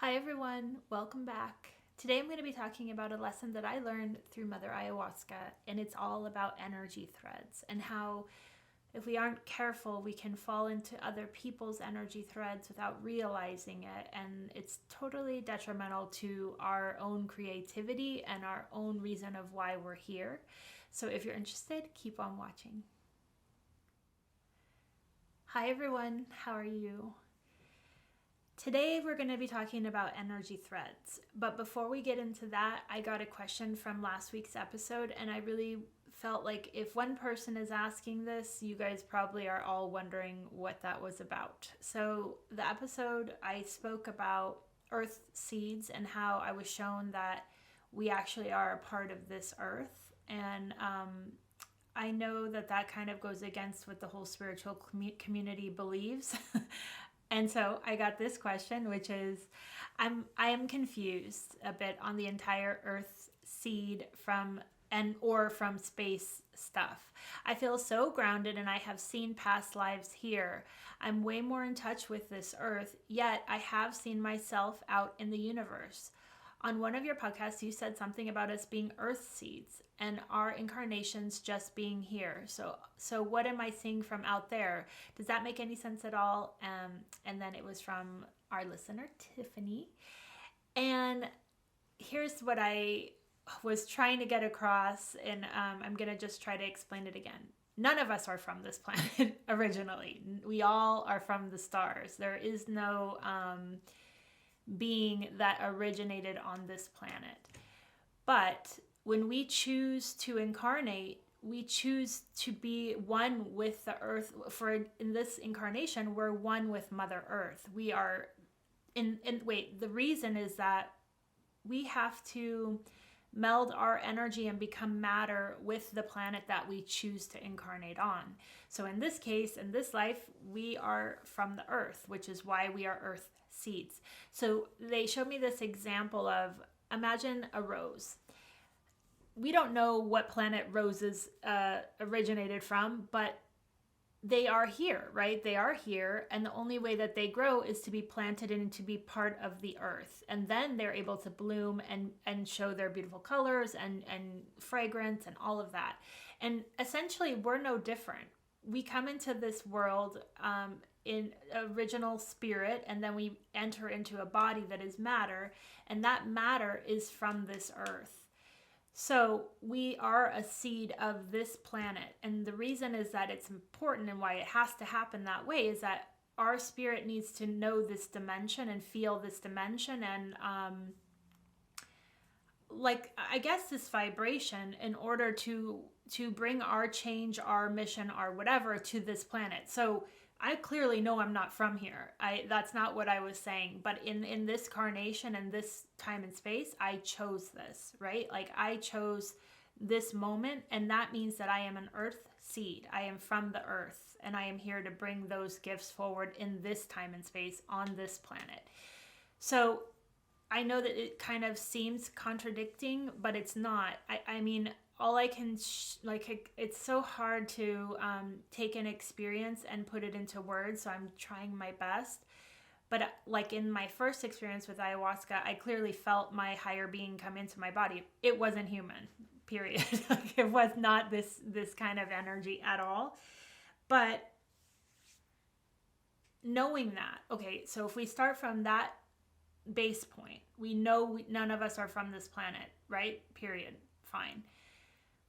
Hi everyone, welcome back. Today I'm going to be talking about a lesson that I learned through Mother Ayahuasca, and it's all about energy threads and how if we aren't careful, we can fall into other people's energy threads without realizing it, and it's totally detrimental to our own creativity and our own reason of why we're here. So if you're interested, keep on watching. Hi everyone, how are you? Today we're going to be talking about energy threads, but before we get into that, I got a question from last week's episode, and I really felt like if one person is asking this, you guys probably are all wondering what that was about. So the episode, I spoke about earth seeds and how I was shown that we actually are a part of this earth, and I know that that kind of goes against what the whole spiritual community believes. And so I got this question, which is, I am confused a bit on the entire Earth seed from space stuff. I feel so grounded and I have seen past lives here. I'm way more in touch with this Earth, yet I have seen myself out in the universe. On one of your podcasts, you said something about us being Earth seeds and our incarnations just being here. So what am I seeing from out there? Does that make any sense at all? And then it was from our listener, Tiffany. And here's what I was trying to get across, and I'm going to just try to explain it again. None of us are from this planet originally. We all are from the stars. There is no being that originated on this planet. But when we choose to incarnate, we choose to be one with the earth. For in this incarnation, we're one with Mother Earth. We are the reason is that we have to meld our energy and become matter with the planet that we choose to incarnate on. So in this case, in this life, we are from the earth, which is why we are earth seeds. So they showed me this example of, imagine a rose. We don't know what planet roses originated from, but they are here, right? They are here, and the only way that they grow is to be planted and to be part of the earth. And then they're able to bloom and show their beautiful colors and fragrance and all of that. And essentially, we're no different. We come into this world in original spirit, and then we enter into a body that is matter, and that matter is from this earth. So we are a seed of this planet, and the reason is that it's important and why it has to happen that way is that our spirit needs to know this dimension and feel this dimension and I guess this vibration in order to bring our change, our mission, our whatever to this planet. So I clearly know I'm not from here. That's not what I was saying. But in this carnation and this time and space, I chose this, right? Like I chose this moment, and that means that I am an earth seed. I am from the earth, and I am here to bring those gifts forward in this time and space on this planet. So I know that it kind of seems contradicting, but it's not. I mean, all I can, it's so hard to take an experience and put it into words, so I'm trying my best. But like in my first experience with ayahuasca, I clearly felt my higher being come into my body. It wasn't human, period. Like, it was not this kind of energy at all. But knowing that, okay, so if we start from that base point, we know none of us are from this planet, right? Period. Fine.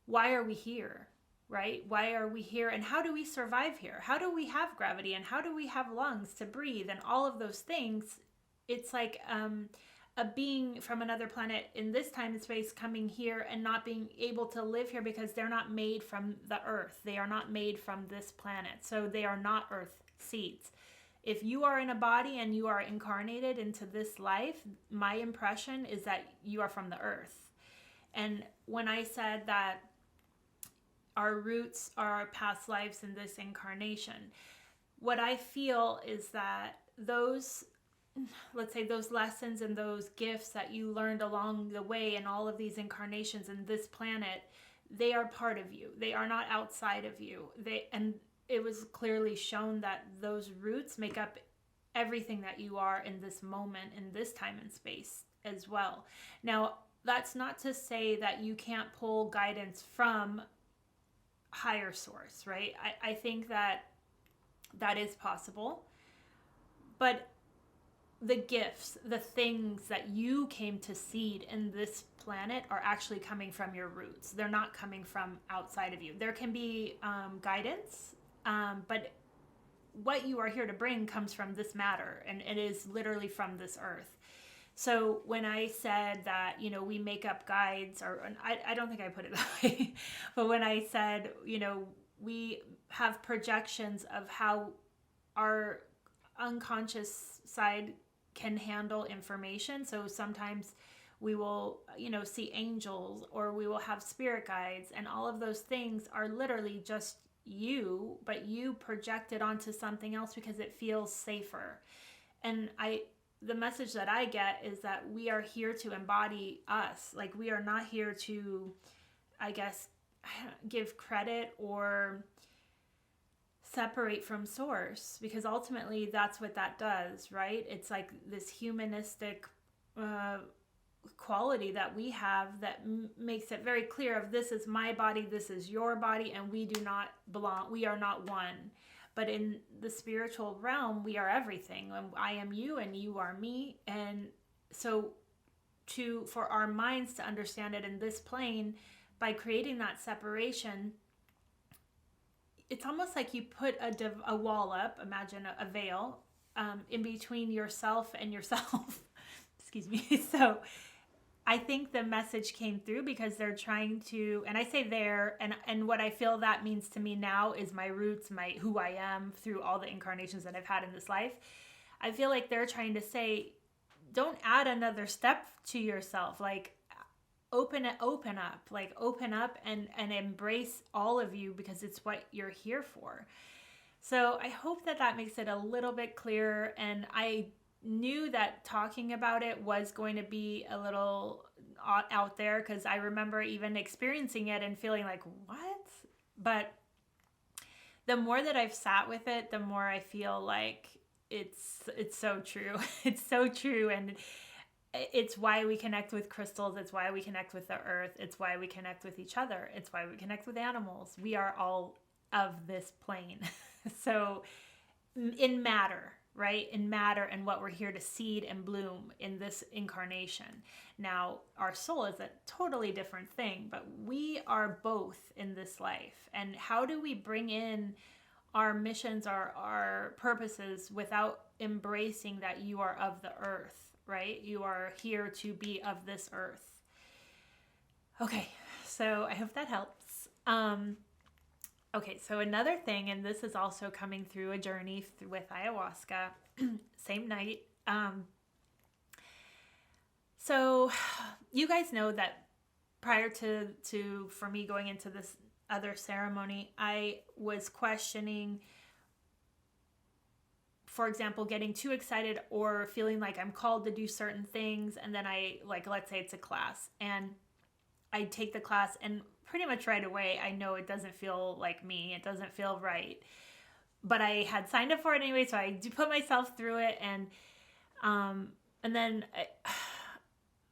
Why are we here, right? Why are we here, and how do we survive here? How do we have gravity, and how do we have lungs to breathe, and all of those things? It's like a being from another planet in this time and space coming here and not being able to live here because they're not made from the earth. They are not made from this planet, so they are not earth seeds. If you are in a body and you are incarnated into this life, my impression is that you are from the earth. And when I said that our roots are our past lives in this incarnation, what I feel is that those, let's say those lessons and those gifts that you learned along the way in all of these incarnations in this planet, they are part of you. They are not outside of you. And it was clearly shown that those roots make up everything that you are in this moment, in this time and space as well. Now, that's not to say that you can't pull guidance from higher source, right? I think that is possible. But the gifts, the things that you came to seed in this planet are actually coming from your roots. They're not coming from outside of you. There can be guidance, but what you are here to bring comes from this matter, and it is literally from this earth. So when I said that, we make up guides, or I don't think I put it that way, but when I said, we have projections of how our unconscious side can handle information. So sometimes we will, see angels, or we will have spirit guides, and all of those things are literally just you, but you project it onto something else because it feels safer. And the message that I get is that we are here to embody us. Like, we are not here to, I guess, give credit or separate from source, because ultimately that's what that does, right? It's like this humanistic quality that we have that makes it very clear of, this is my body, this is your body, and we do not belong, we are not one. But in the spiritual realm, we are everything. I am you and you are me. And so for our minds to understand it in this plane, by creating that separation, it's almost like you put a wall up, imagine a veil, in between yourself and yourself. Excuse me. So I think the message came through because they're trying to, and I say there, and what I feel that means to me now is my roots, who I am through all the incarnations that I've had in this life. I feel like they're trying to say, don't add another step to yourself. Like, open up and embrace all of you, because it's what you're here for. So I hope that makes it a little bit clearer. And I knew that talking about it was going to be a little out there, because I remember even experiencing it and feeling like, what? But the more that I've sat with it, the more I feel like it's so true. It's so true. And it's why we connect with crystals. It's why we connect with the earth. It's why we connect with each other. It's why we connect with animals. We are all of this plane. So in matter, right? In matter, and what we're here to seed and bloom in this incarnation. Now, our soul is a totally different thing, but we are both in this life. And how do we bring in our missions, our purposes, without embracing that you are of the earth? Right? You are here to be of this earth. Okay, so I hope that helps. Okay, so another thing, and this is also coming through a journey with ayahuasca, same night. So you guys know that prior to for me going into this other ceremony, I was questioning, for example, getting too excited or feeling like I'm called to do certain things. And then let's say it's a class, and I take the class, and pretty much right away, I know it doesn't feel like me. It doesn't feel right. But I had signed up for it anyway, so I do put myself through it. And then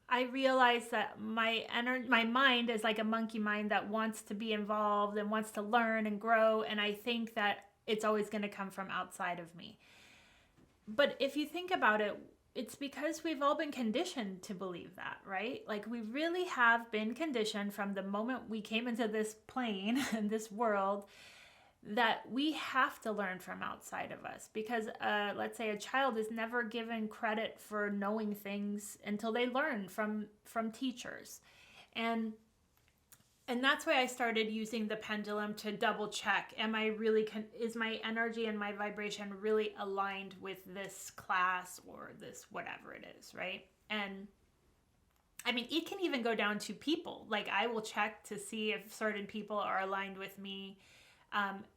I realized that my mind is like a monkey mind that wants to be involved and wants to learn and grow. And I think that it's always going to come from outside of me. But if you think about it, it's because we've all been conditioned to believe that, right? Like, we really have been conditioned from the moment we came into this plane and this world, that we have to learn from outside of us. Because let's say a child is never given credit for knowing things until they learn from teachers. And that's why I started using the pendulum to double check. Is my energy and my vibration really aligned with this class or this whatever it is, right? And I mean, it can even go down to people. Like, I will check to see if certain people are aligned with me,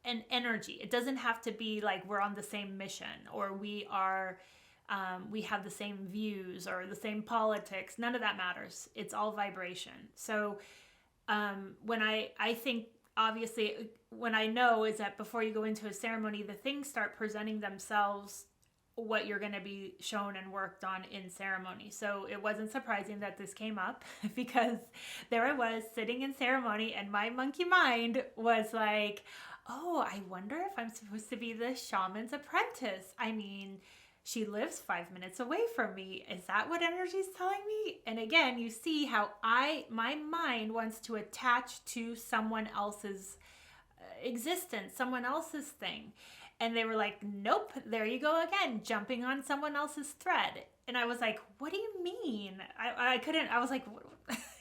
and energy. It doesn't have to be like we're on the same mission, or we have the same views or the same politics. None of that matters. It's all vibration. So when I think, obviously, when I know is that before you go into a ceremony, the things start presenting themselves what you're going to be shown and worked on in ceremony. So it wasn't surprising that this came up because there I was sitting in ceremony and my monkey mind was like, oh, I wonder if I'm supposed to be the shaman's apprentice. I mean, she lives 5 minutes away from me. Is that what energy is telling me? And again, you see how my mind wants to attach to someone else's existence, someone else's thing. And they were like, nope, there you go again, jumping on someone else's thread. And I was like, what do you mean? I couldn't, I was like,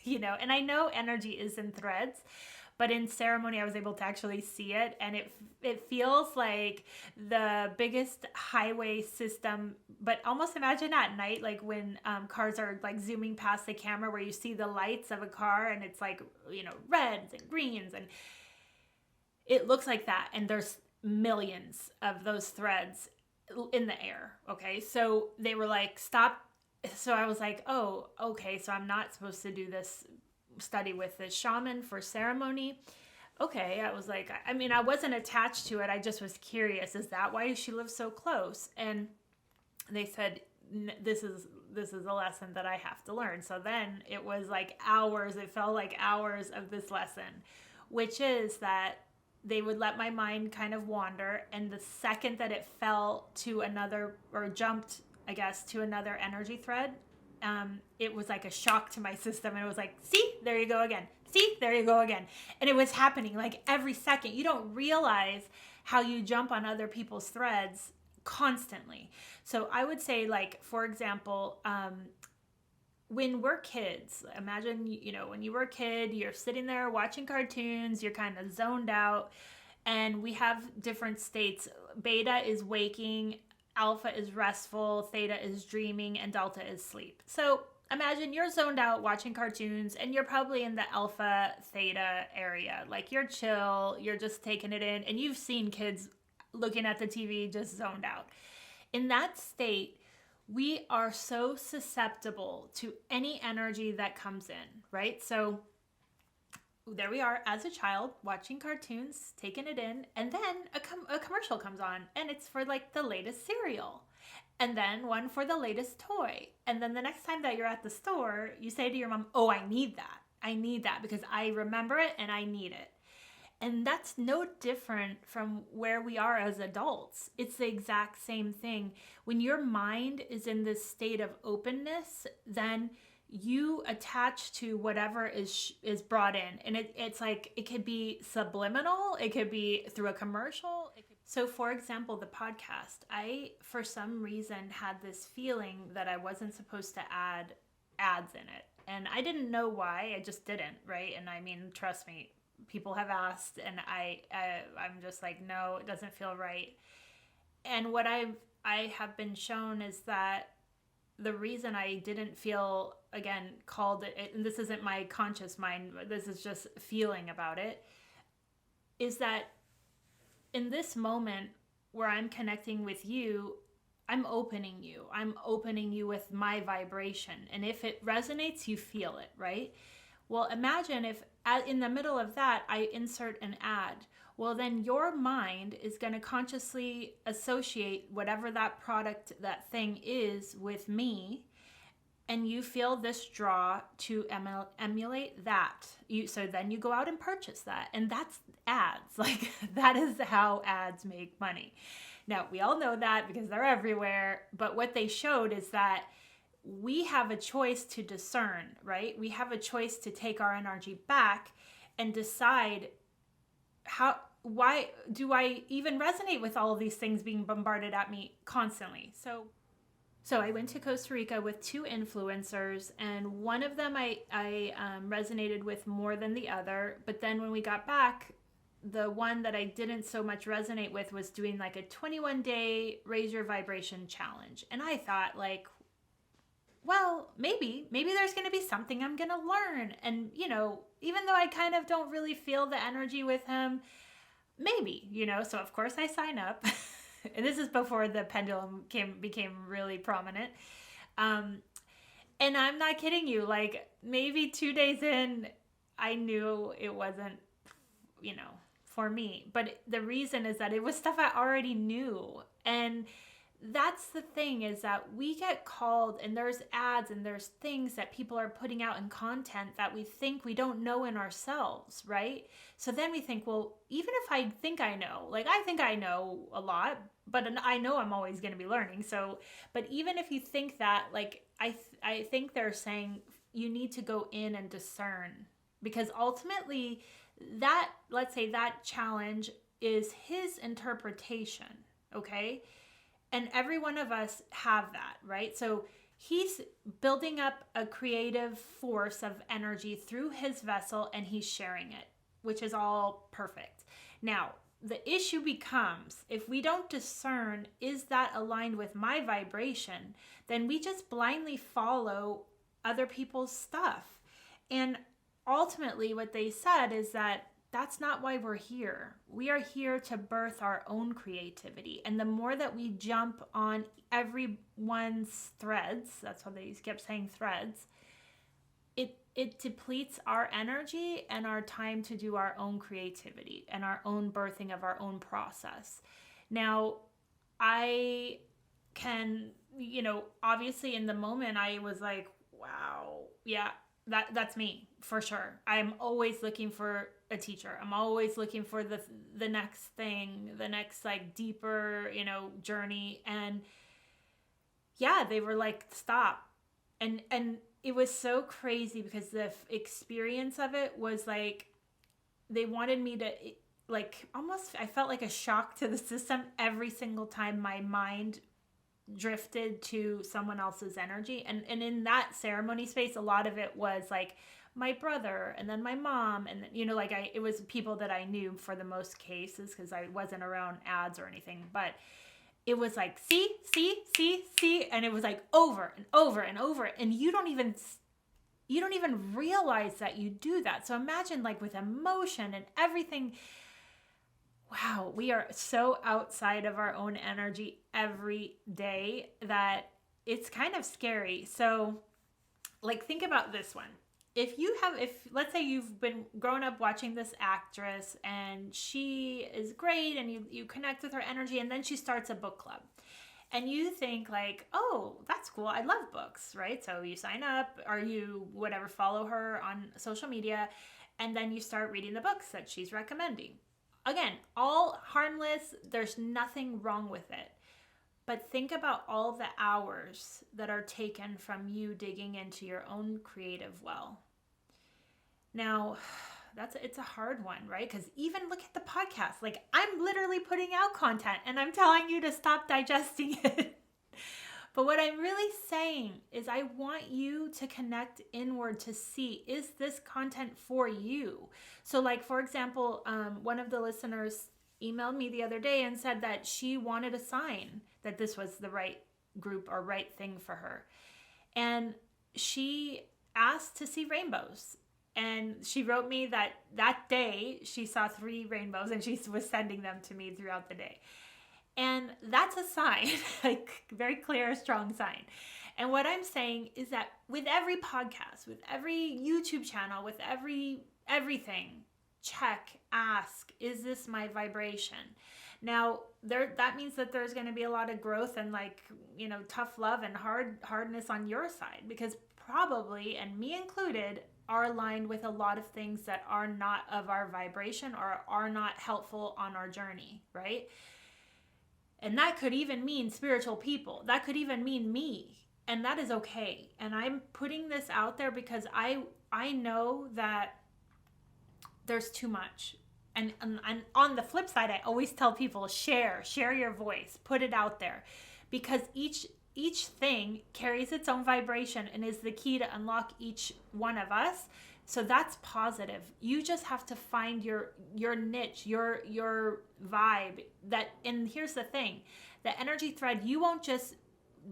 and I know energy is in threads, but in ceremony, I was able to actually see it. And it feels like the biggest highway system, but almost imagine at night, like when cars are like zooming past the camera where you see the lights of a car and it's like, reds and greens. And it looks like that. And there's millions of those threads in the air. Okay. So they were like, stop. So I was like, oh, okay. So I'm not supposed to do this study with the shaman for ceremony. Okay. I was like, I wasn't attached to it. I just was curious. Is that why she lives so close? And they said, this is a lesson that I have to learn. So then it was like hours. It felt like hours of this lesson, which is that they would let my mind kind of wander. And the second that it fell to another, or jumped, I guess, to another energy thread, it was like a shock to my system. And it was like, see, there you go again. See, there you go again. And it was happening like every second. You don't realize how you jump on other people's threads constantly. So I would say, like, for example, when we're kids, imagine, when you were a kid, you're sitting there watching cartoons, you're kind of zoned out, and we have different states. Beta is waking, alpha is restful, theta is dreaming, and delta is sleep. So imagine you're zoned out watching cartoons and you're probably in the alpha theta area. Like, you're chill, you're just taking it in, and you've seen kids looking at the TV just zoned out. In that state, we are so susceptible to any energy that comes in, right? So there we are as a child watching cartoons, taking it in, and then a commercial comes on and it's for like the latest cereal, and then one for the latest toy. And then the next time that you're at the store, you say to your mom, oh, I need that. I need that because I remember it and I need it. And that's no different from where we are as adults. It's the exact same thing. When your mind is in this state of openness, then you attach to whatever is brought in. And it's like, it could be subliminal. It could be through a commercial. So for example, the podcast, I, for some reason, had this feeling that I wasn't supposed to add ads in it. And I didn't know why. I just didn't, right? And I mean, trust me, people have asked, and I'm just like, no, it doesn't feel right. And what I have been shown is that the reason I didn't feel, again, called it, and this isn't my conscious mind, but this is just feeling about it, is that in this moment where I'm connecting with you, I'm opening you. I'm opening you with my vibration. And if it resonates, you feel it, right? Well, imagine if in the middle of that, I insert an ad. Well, then your mind is going to consciously associate whatever that product, that thing is, with me. And you feel this draw to emulate that. So then you go out and purchase that. And that's ads. Like, that is how ads make money. Now, we all know that because they're everywhere. But what they showed is that we have a choice to discern, right? We have a choice to take our energy back and decide why do I even resonate with all of these things being bombarded at me constantly? So I went to Costa Rica with 2 influencers, and one of them I resonated with more than the other. But then when we got back, the one that I didn't so much resonate with was doing like a 21-day raise your vibration challenge. And I thought, like, well, maybe there's going to be something I'm going to learn. And, even though I kind of don't really feel the energy with him, maybe, so of course I sign up. And this is before the pendulum became really prominent. And I'm not kidding you. Like, maybe 2 days in, I knew it wasn't, for me. But the reason is that it was stuff I already knew. And that's the thing, is that we get called, and there's ads and there's things that people are putting out in content that we think we don't know in ourselves, right? So then we think, well, even if I think I know, like I think I know a lot, but I know I'm always going to be learning. So, but even if you think that, like I think they're saying you need to go in and discern, because ultimately that, let's say that challenge is his interpretation, okay? And every one of us have that, right? So he's building up a creative force of energy through his vessel, and he's sharing it, which is all perfect. Now, the issue becomes, if we don't discern, is that aligned with my vibration, then we just blindly follow other people's stuff. And ultimately what they said is that that's not why we're here. We are here to birth our own creativity. And the more that we jump on everyone's threads, that's why they kept saying threads, it depletes our energy and our time to do our own creativity and our own birthing of our own process. Now, I can, obviously in the moment I was like, wow, yeah, that's me for sure. I'm always looking for a teacher. I'm always looking for the next thing, the next like deeper, journey. And yeah, they were like, stop. And it was so crazy because the experience of it was like, they wanted me to, like, almost, I felt like a shock to the system every single time my mind drifted to someone else's energy. And in that ceremony space, a lot of it was like my brother and then my mom, and it was people that I knew for the most cases, because I wasn't around ads or anything, but it was like, see, and it was like over and over and over, and you don't even realize that you do that. So imagine, like, with emotion and everything. Wow, we are so outside of our own energy every day that it's kind of scary. So, like, think about this one. If let's say you've been grown up watching this actress and she is great and you connect with her energy, and then she starts a book club. And you think like, oh, that's cool. I love books, right? So you sign up, or you follow her on social media, and then you start reading the books that she's recommending. Again, all harmless. There's nothing wrong with it. But think about all the hours that are taken from you digging into your own creative well. Now, it's a hard one, right? Because even look at the podcast. Like, I'm literally putting out content and I'm telling you to stop digesting it. But what I'm really saying is I want you to connect inward to see, is this content for you? So like, for example, one of the listeners emailed me the other day and said that she wanted a sign that this was the right group or right thing for her. And she asked to see rainbows. And she wrote me that day she saw 3 rainbows, and she was sending them to me throughout the day. And that's a sign, like very clear, strong sign. And what I'm saying is that with every podcast, with every YouTube channel, with everything, check, ask, is this my vibration? Now, that means that there's going to be a lot of growth and tough love and hardness on your side, because probably, and me included, are aligned with a lot of things that are not of our vibration or are not helpful on our journey, right? And that could even mean spiritual people. That could even mean me. And that is okay. And I'm putting this out there because I know that there's too much. And on the flip side, I always tell people, share your voice, put it out there, because each thing carries its own vibration and is the key to unlock each one of us. So that's positive. You just have to find your niche, your vibe. And here's the thing, the energy thread, you won't just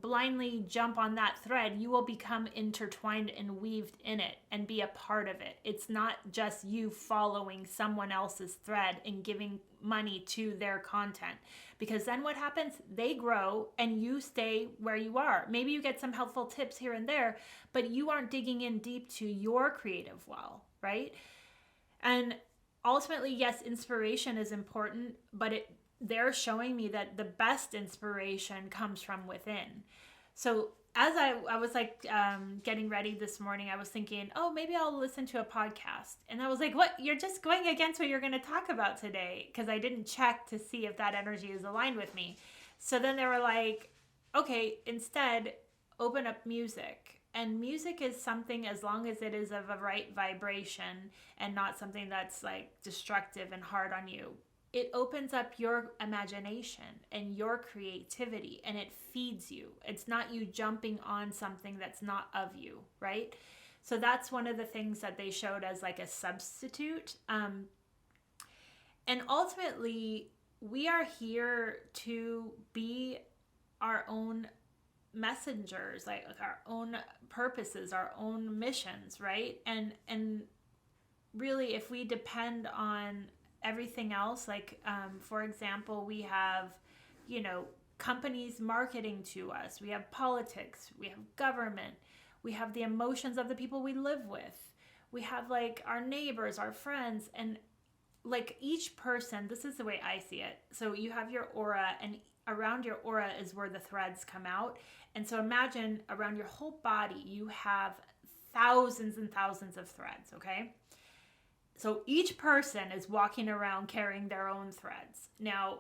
blindly jump on that thread. You will become intertwined and weaved in it and be a part of it. It's not just you following someone else's thread and giving money to their content, because then what happens? They grow and you stay where you are. Maybe you get some helpful tips here and there, but you aren't digging in deep to your creative well, right? And ultimately, yes, inspiration is important, but they're showing me that the best inspiration comes from within. So as I was like getting ready this morning, I was thinking, oh, maybe I'll listen to a podcast. And I was like, what? You're just going against what you're going to talk about today, because I didn't check to see if that energy is aligned with me. So then they were like, okay, instead, open up music. And music is something, as long as it is of a right vibration and not something that's like destructive and hard on you, it opens up your imagination and your creativity, and it feeds you. It's not you jumping on something that's not of you, right? So that's one of the things that they showed as like a substitute. And ultimately, we are here to be our own messengers, like our own purposes, our own missions, right? And really, if we depend on everything else, like for example, we have, companies marketing to us, we have politics, we have government, we have the emotions of the people we live with, we have like our neighbors, our friends, and like each person, this is the way I see it. So you have your aura, and around your aura is where the threads come out. And so imagine around your whole body, you have thousands and thousands of threads, okay? So each person is walking around carrying their own threads. Now,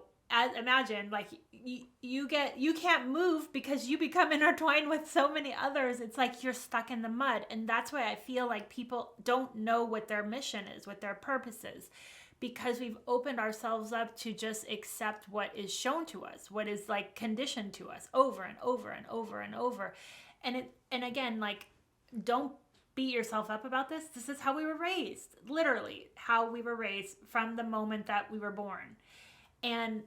imagine like you can't move because you become intertwined with so many others. It's like you're stuck in the mud. And that's why I feel like people don't know what their mission is, what their purpose is, because we've opened ourselves up to just accept what is shown to us, what is like conditioned to us over and over and over and over. And again, like, don't beat yourself up about this. This is how we were raised, literally how we were raised from the moment that we were born. And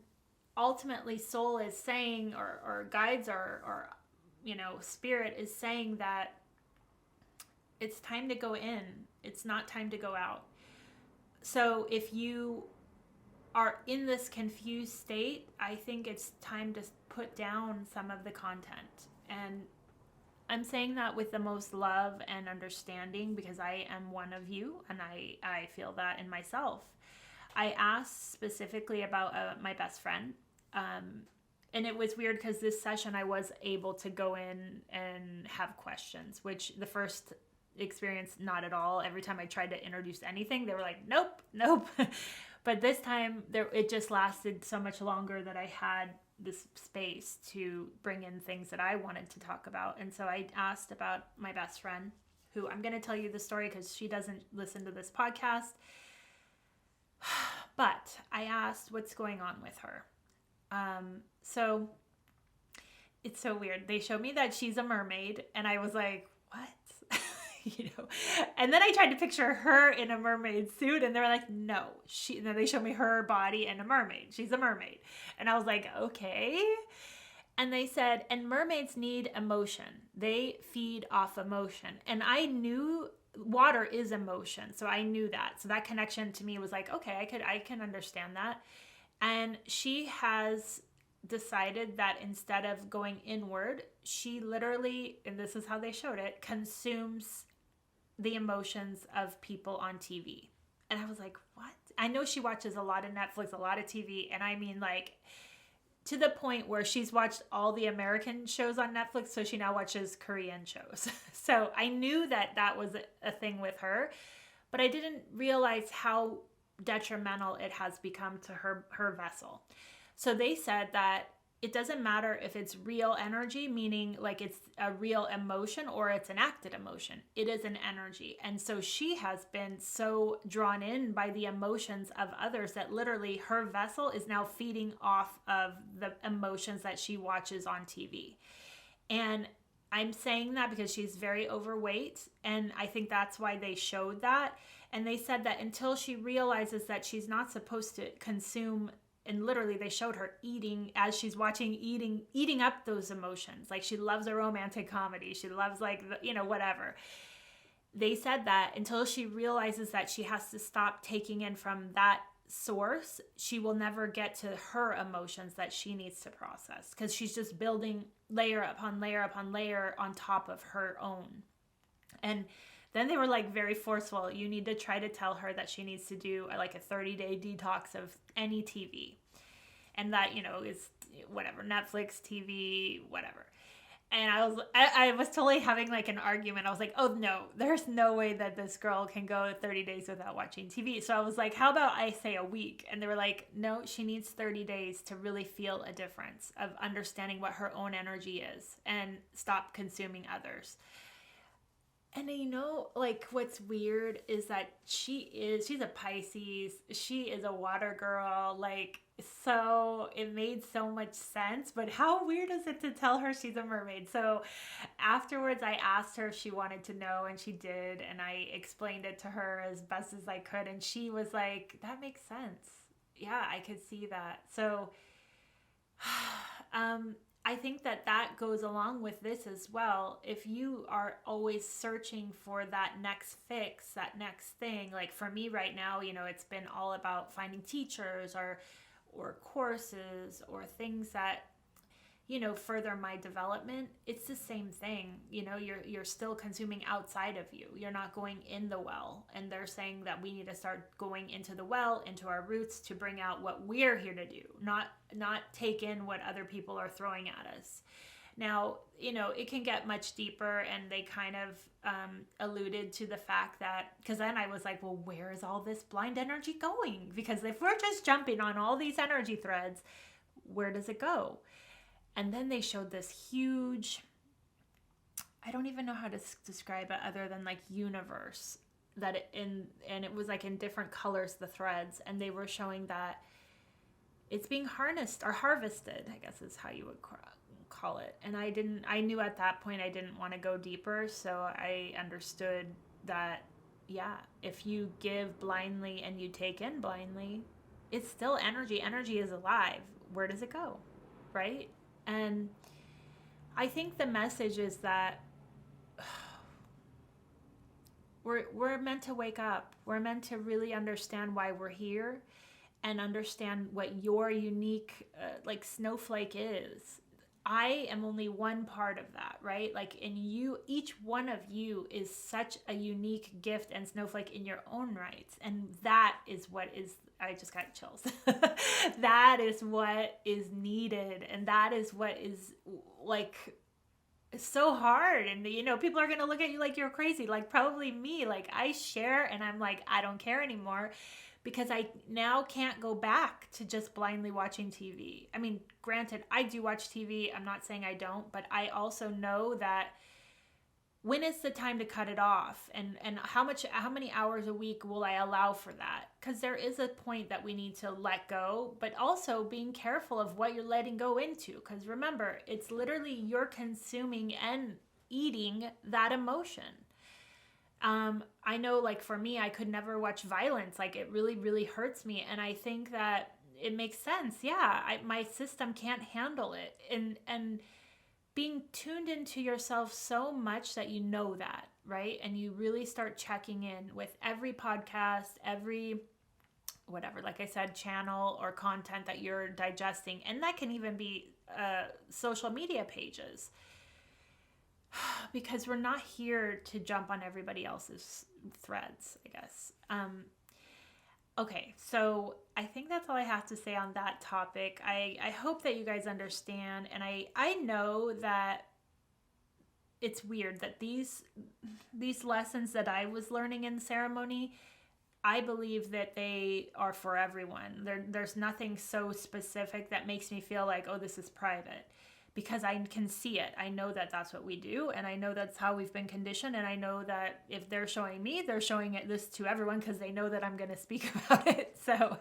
ultimately, soul is saying, or guides, or spirit is saying that it's time to go in. It's not time to go out. So if you are in this confused state, I think it's time to put down some of the content. And I'm saying that with the most love and understanding, because I am one of you, and I feel that in myself. I asked specifically about my best friend, and it was weird because this session I was able to go in and have questions, which the first experience, not at all. Every time I tried to introduce anything, they were like, nope. But this time, it just lasted so much longer that I had this space to bring in things that I wanted to talk about. And so I asked about my best friend, who I'm going to tell you the story because she doesn't listen to this podcast. But I asked what's going on with her. So it's so weird. They showed me that she's a mermaid, and I was like, what? And then I tried to picture her in a mermaid suit, and they were like, no, then they showed me her body and a mermaid. She's a mermaid. And I was like, okay. And they said, and mermaids need emotion. They feed off emotion. And I knew water is emotion. So I knew that. So that connection to me was like, okay, I can understand that. And she has decided that instead of going inward, she literally, and this is how they showed it, consumes the emotions of people on TV. And I was like, what? I know she watches a lot of Netflix, a lot of TV. And I mean, like, to the point where she's watched all the American shows on Netflix. So she now watches Korean shows. So I knew that was a thing with her, but I didn't realize how detrimental it has become to her vessel. So they said that it doesn't matter if it's real energy, meaning like it's a real emotion, or it's an acted emotion. It is an energy. And so she has been so drawn in by the emotions of others that literally her vessel is now feeding off of the emotions that she watches on TV. And I'm saying that because she's very overweight, and I think that's why they showed that. And they said that until she realizes that she's not supposed to consume, and literally they showed her eating as she's watching, eating up those emotions. Like, she loves a romantic comedy. She loves whatever. They said that until she realizes that she has to stop taking in from that source, she will never get to her emotions that she needs to process, because she's just building layer upon layer upon layer on top of her own. And then they were like very forceful. You need to try to tell her that she needs to do like a 30-day detox of any TV. And that, is whatever, Netflix, TV, whatever. And I was totally having like an argument. I was like, oh no, there's no way that this girl can go 30 days without watching TV. So I was like, how about I say a week? And they were like, no, she needs 30 days to really feel a difference of understanding what her own energy is and stop consuming others. And like what's weird is that she's a Pisces. She is a water girl. Like, so it made so much sense. But how weird is it to tell her she's a mermaid? So afterwards, I asked her if she wanted to know, and she did. And I explained it to her as best as I could. And she was like, that makes sense. Yeah, I could see that. So, I think that goes along with this as well. If you are always searching for that next fix, that next thing, like for me right now, it's been all about finding teachers or courses or things that, further my development. It's the same thing. You're still consuming outside of you. You're not going in the well. And they're saying that we need to start going into the well, into our roots, to bring out what we're here to do, not take in what other people are throwing at us. Now, it can get much deeper, and they kind of alluded to the fact that, because then I was like, well, where is all this blind energy going? Because if we're just jumping on all these energy threads, where does it go? And then they showed this huge, I don't even know how to describe it other than like universe, and it was like in different colors, the threads, and they were showing that it's being harnessed or harvested, I guess is how you would call it. And I knew at that point I didn't want to go deeper, so I understood that, yeah, if you give blindly and you take in blindly, it's still energy. Energy is alive. Where does it go? Right? And I think the message is that we're meant to wake up. We're meant to really understand why we're here and understand what your unique like snowflake is. I am only one part of that, right? Like in you, each one of you is such a unique gift and snowflake in your own rights. And that is what is, I just got chills. That is what is needed. And that is what is like so hard. And, people are going to look at you like you're crazy. Like probably me, like I share and I'm like, I don't care anymore. Because I now can't go back to just blindly watching TV. I mean, granted, I do watch TV. I'm not saying I don't, but I also know that when is the time to cut it off, and how many hours a week will I allow for that? Because there is a point that we need to let go, but also being careful of what you're letting go into. Because remember, it's literally you're consuming and eating that emotion. I know, like for me, I could never watch violence. Like it really, really hurts me. And I think that it makes sense. Yeah, my system can't handle it. And being tuned into yourself so much that you know that, right? And you really start checking in with every podcast, every whatever, like I said, channel or content that you're digesting. And that can even be social media pages. Because we're not here to jump on everybody else's threads, I guess. Okay, so I think that's all I have to say on that topic. I hope that you guys understand, and I know that it's weird that these lessons that I was learning in ceremony, I believe that they are for everyone. There's nothing so specific that makes me feel like, oh, this is private. Because I can see it. I know that that's what we do, and I know that's how we've been conditioned, and I know that if they're showing me, they're showing this to everyone because they know that I'm going to speak about it. So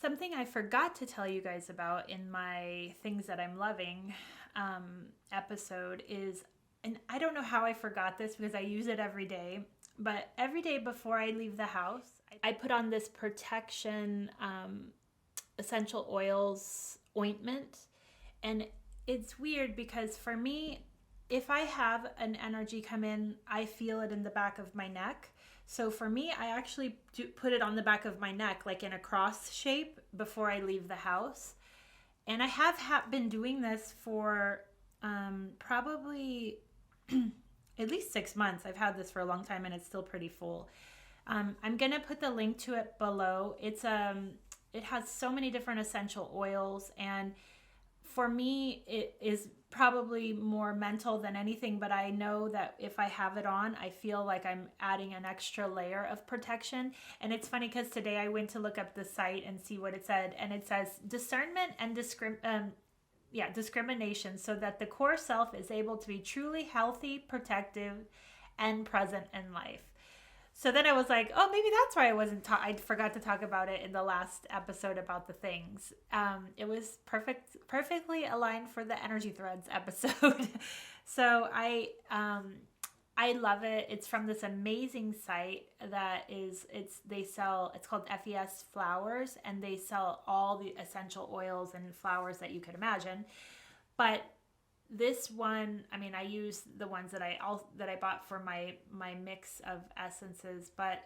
something I forgot to tell you guys about in my Things That I'm Loving episode is, and I don't know how I forgot this because I use it every day, but every day before I leave the house, I put on this protection essential oils ointment. And it's weird because for me, if I have an energy come in, I feel it in the back of my neck. So for me, I actually do put it on the back of my neck, like in a cross shape before I leave the house. And I have been doing this for probably at least 6 months. I've had this for a long time and it's still pretty full. I'm going to put the link to it below. It's it has so many different essential oils, and for me, it is probably more mental than anything, but I know that if I have it on, I feel like I'm adding an extra layer of protection. And it's funny because today I went to look up the site and see what it said, and it says discernment and discrimination, so that the core self is able to be truly healthy, protective, and present in life. So then I was like, oh, maybe that's why I forgot to talk about it in the last episode about the things. It was perfectly aligned for the energy threads episode. So I love it. It's from this amazing site it's called FES Flowers, and they sell all the essential oils and flowers that you could imagine. But this one, I mean, I use the ones that I bought for my mix of essences, but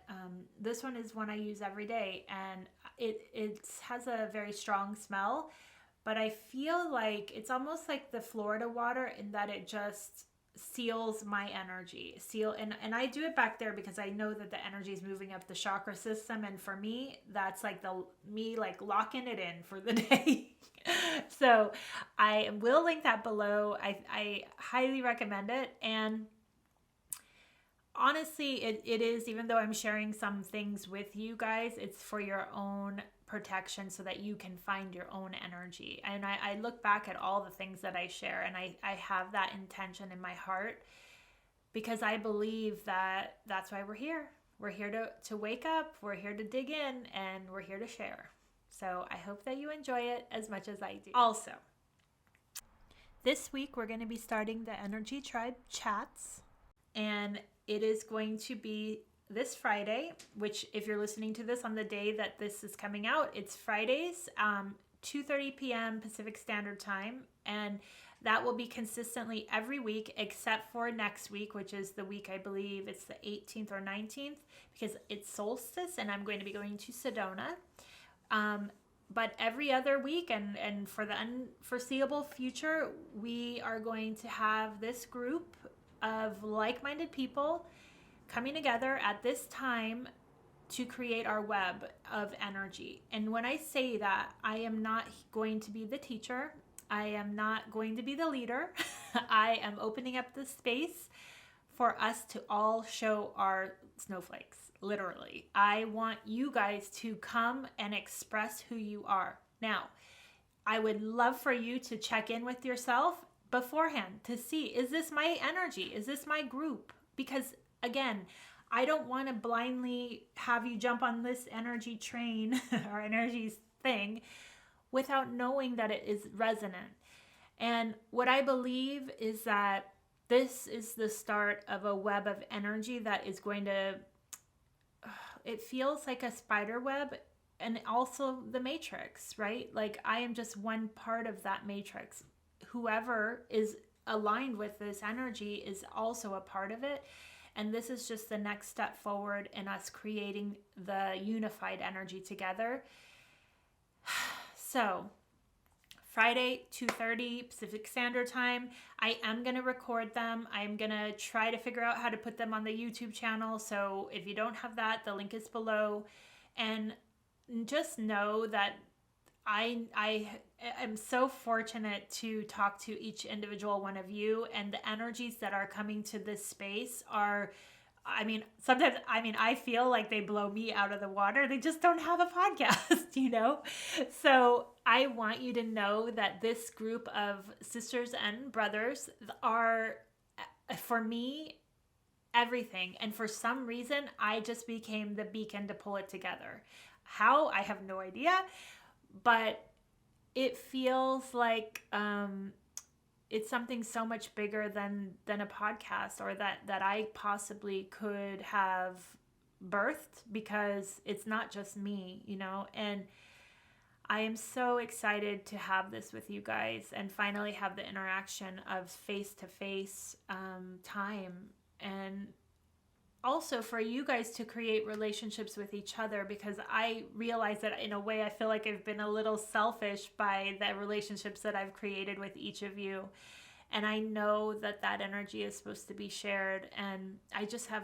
this one is one I use every day, and it has a very strong smell, but I feel like it's almost like the Florida water in that it just seals my energy. And I do it back there because I know that the energy is moving up the chakra system, and for me, that's like me locking it in for the day. So I will link that below. I highly recommend it. And honestly, it is, even though I'm sharing some things with you guys, it's for your own protection so that you can find your own energy. And I look back at all the things that I share, and I have that intention in my heart because I believe that that's why we're here. We're here to wake up, we're here to dig in, and we're here to share. So I hope that you enjoy it as much as I do. Also, this week we're going to be starting the Energy Tribe chats, and it is going to be this Friday, which if you're listening to this on the day that this is coming out, it's Fridays, 2:30 p.m. Pacific Standard Time, and that will be consistently every week except for next week, which is the week, I believe it's the 18th or 19th, because it's solstice and I'm going to be going to Sedona. But every other week and for the unforeseeable future, we are going to have this group of like-minded people coming together at this time to create our web of energy. And when I say that, I am not going to be the teacher. I am not going to be the leader. I am opening up the space for us to all show our snowflakes. Literally. I want you guys to come and express who you are. Now, I would love for you to check in with yourself beforehand to see, is this my energy? Is this my group? Because again, I don't want to blindly have you jump on this energy train or energy thing without knowing that it is resonant. And what I believe is that this is the start of a web of energy that is going to it feels like a spider web, and also the matrix, right? Like I am just one part of that matrix. Whoever is aligned with this energy is also a part of it. And this is just the next step forward in us creating the unified energy together. So Friday, 2:30 Pacific Standard Time. I am going to record them. I'm going to try to figure out how to put them on the YouTube channel. So if you don't have that, the link is below. And just know that I am so fortunate to talk to each individual one of you, and the energies that are coming to this space are, sometimes, I feel like they blow me out of the water. They just don't have a podcast, So I want you to know that this group of sisters and brothers are, for me, everything. And for some reason, I just became the beacon to pull it together. How? I have no idea. But it feels like it's something so much bigger than a podcast, or that I possibly could have birthed, because it's not just me, and I am so excited to have this with you guys and finally have the interaction of face-to-face time, and also for you guys to create relationships with each other, because I realize that in a way I feel like I've been a little selfish by the relationships that I've created with each of you. And I know that energy is supposed to be shared. And I just have,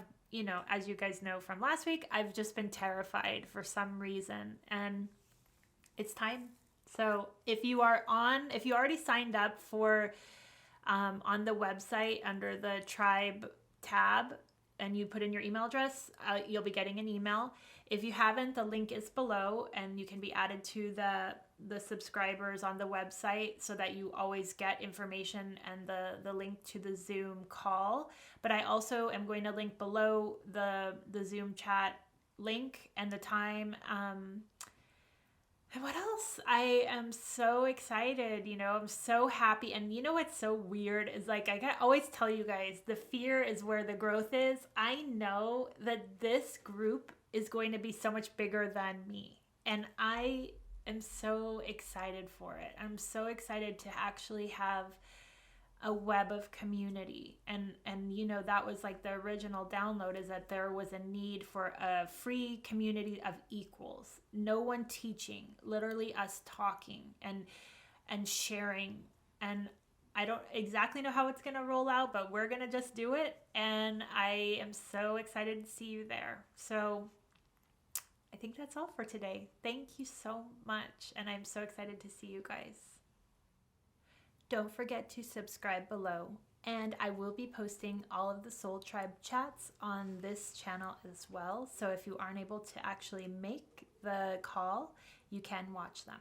as you guys know from last week, I've just been terrified for some reason. And it's time. So if you already signed up for on the website under the tribe tab and you put in your email address, you'll be getting an email. If you haven't, the link is below and you can be added to the subscribers on the website so that you always get information and the link to the Zoom call. But I also am going to link below the Zoom chat link and the time. And what else? I am so excited, I'm so happy. And what's so weird is like, always tell you guys, the fear is where the growth is. I know that this group is going to be so much bigger than me. And I am so excited for it. I'm so excited to actually have a web of community. And that was like the original download, is that there was a need for a free community of equals. No one teaching, literally us talking and sharing. And I don't exactly know how it's going to roll out, but we're going to just do it. And I am so excited to see you there. So I think that's all for today. Thank you so much. And I'm so excited to see you guys. Don't forget to subscribe below. And I will be posting all of the Soul Tribe chats on this channel as well. So if you aren't able to actually make the call, you can watch them.